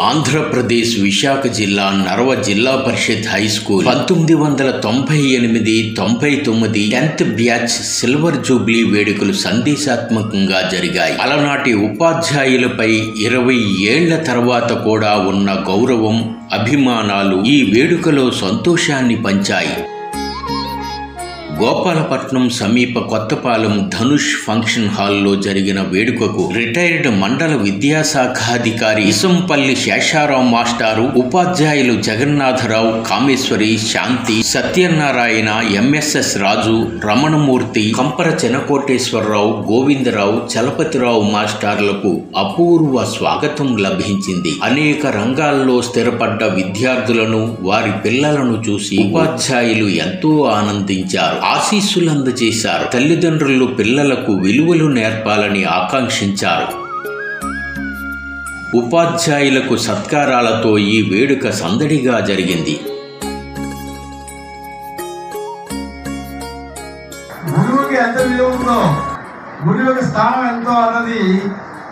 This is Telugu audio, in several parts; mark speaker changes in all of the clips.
Speaker 1: ఆంధ్రప్రదేశ్ విశాఖ జిల్లా Narva Zilla Parishad high school 1998-99 10th batch silver jubilee వేడుకలు సందేశాత్మకంగా జరిగాయి. అలనాటి ఉపాధ్యాయులపై 20 ఏళ్ల తర్వాత కూడా ఉన్న గౌరవం, అభిమానాలు ఈ వేడుకలో సంతోషాన్ని పంచాయి. గోపాలపట్నం సమీప కొత్తపాలెం ధనుష్ ఫంక్షన్ హాల్లో జరిగిన వేడుకకు రిటైర్డ్ మండల విద్యాశాఖాధికారి ఇసంపల్లి శేషారావు మాస్టారు, ఉపాధ్యాయులు జగన్నాథరావు, కామేశ్వరి, శాంతి, సత్యనారాయణ, ఎంఎస్ఎస్ రాజు, రమణమూర్తి, కంపర చెనకోటేశ్వరరావు, గోవిందరావు, చలపతిరావు మాస్టార్లకు అపూర్వ స్వాగతం లభించింది. అనేక రంగాల్లో స్థిరపడ్డ విద్యార్థులను, వారి పిల్లలను చూసి ఉపాధ్యాయులు ఎంతో ఆనందించారు, ఆశీస్సులు అందజేశారు. తల్లిదండ్రులు పిల్లలకు విలువలు నేర్పాలని ఆకాంక్షించారు. ఉపాధ్యాయులకు సత్కారాలతో ఈ వేడుక సందడిగా జరిగింది.
Speaker 2: గురువుకి ఎంత విలువ ఉందో, గురువు యొక్క స్థానం ఎంతో అన్నది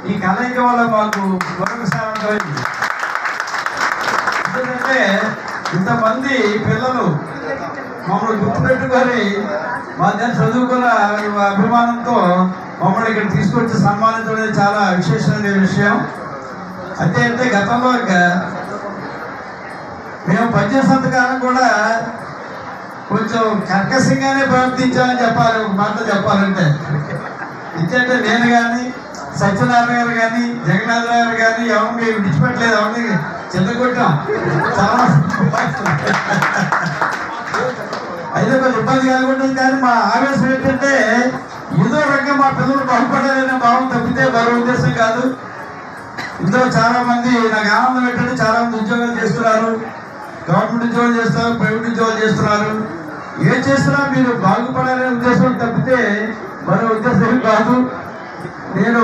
Speaker 2: ఈ కలయిక వల్ల మాకు మరొకసారి ఎందుకంటే ఇంతమంది పిల్లలు మమ్మల్ని గుర్తుపెట్టుకొని మా దగ్గర చదువుకున్న అభిమానంతో మమ్మల్ని ఇక్కడ తీసుకొచ్చి సన్మానించడం చాలా విశేషమైన విషయం. అంటే గతంలో మేము పద్య సంతకాలను కూడా కొంచెం కర్కశంగానే ప్రవర్తించాలని చెప్పాలి. ఒక మాట చెప్పాలంటే ఇచ్చేంటే నేను కానీ, సత్యనారాయణ గారు కానీ, జగన్నాథరావు గారు కానీ ఎవరిని విడిచిపెట్టలేదు, ఎవరిని చెందగొట్టాం. చాలా అయితే కొంచెం ఇబ్బంది కలుగుంటుంది. కానీ మా ఆవేశం ఏంటంటే ఏదో రకంగా మా పిల్లలు బాగుపడాలనే భావం తప్పితే మరో ఉద్దేశం కాదు. ఇందులో చాలా మంది నాకు ఆనందం ఏంటంటే చాలా మంది ఉద్యోగాలు చేస్తున్నారు, గవర్నమెంట్ ఉద్యోగాలు చేస్తున్నారు, ప్రైవేట్ ఉద్యోగాలు చేస్తున్నారు. ఏం చేస్తున్నా మీరు బాగుపడాలనే ఉద్దేశం తప్పితే మరో ఉద్దేశం కాదు. నేను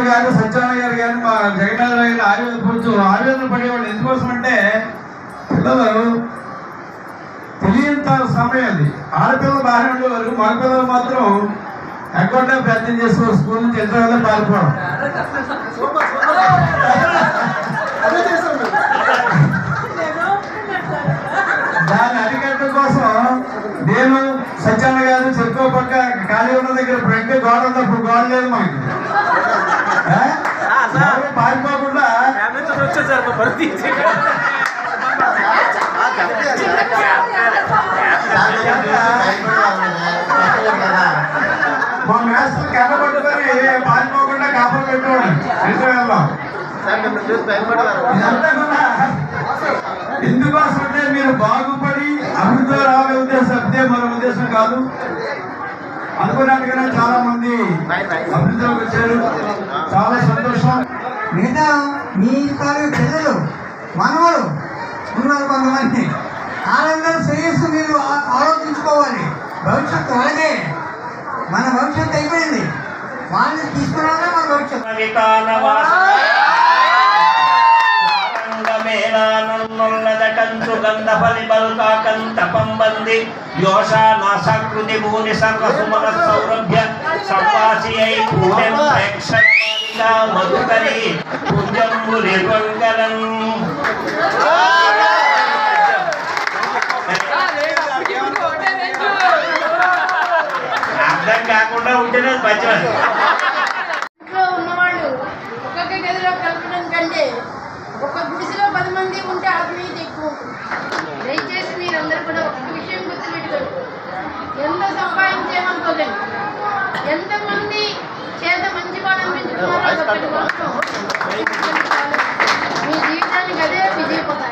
Speaker 2: కానీ సత్యనారాయణ గారు కానీ మా జగన్నాథరావు గారు ఆవేదన పడేవాళ్ళు. ఎందుకోసం అంటే పిల్లలు తెలియంత సమయం అది. ఆడపిల్లలు బాగానే ఉండేవారు, మగపిల్లలు మాత్రం అకౌంట్ ప్రయత్నం చేస్తూ స్కూల్ నుంచి ఎంత వల్ల పాల్గొనడం. దాన్ని అరికట్టడం కోసం నేను సత్యనారాయణ గారు చెరుకో పక్క ఖాళీ ఉన్న దగ్గర ఫ్రంట్ గోడ ఉన్నప్పుడు గోడ లేదు మనకి, పారిపోకుండా మా మాస్టర్ కనబట్టుకొని పారిపోకుండా కాపలు పెట్టేవాడు. ఎందుకోసం అంటే మీరు బాగుపడి అభివృద్ధి రావాలనే ఉద్దేశం అదే మరో ఉద్దేశం కాదు. అనుకున్నట్టుగానే చాలా మంది అభివృద్ధిలోకి వచ్చారు, చాలా సంతోషం.
Speaker 3: మిగతా మీ పిల్లలు మనవాళ్ళు ఉన్నారు కొంతమంది, ఆనందం శ్రేయస్సు మీరు ఆలోచించుకోవాలి. భవిష్యత్తు అలాగే మన భవిష్యత్తు అయిపోయింది, వాళ్ళని తీసుకున్నానే మన భవిష్యత్తు.
Speaker 4: మధుకరి పుణ్యంబు నిర్వంగలం అర్థం కాకుండా ఉంటేనే మంచిది.
Speaker 5: ఇంట్లో ఉన్నవాళ్ళు ఒక్కొక్క గదిలో కలపడం కంటే ఒక గుడిసెలో 10 మంది ఉంటే ఆత్మీయత ఎక్కువ ఉంటుంది. దయచేసి మీరందరూ కూడా ఒక విషయం గుర్తుపెట్టుకోండి, ఎంత సంపాదించేమనుకోకండి, ఎంతమంది చేత మంచి వాళ్ళని పెంచుకున్నారో మీ జీవితానికి అదే విజయపథం.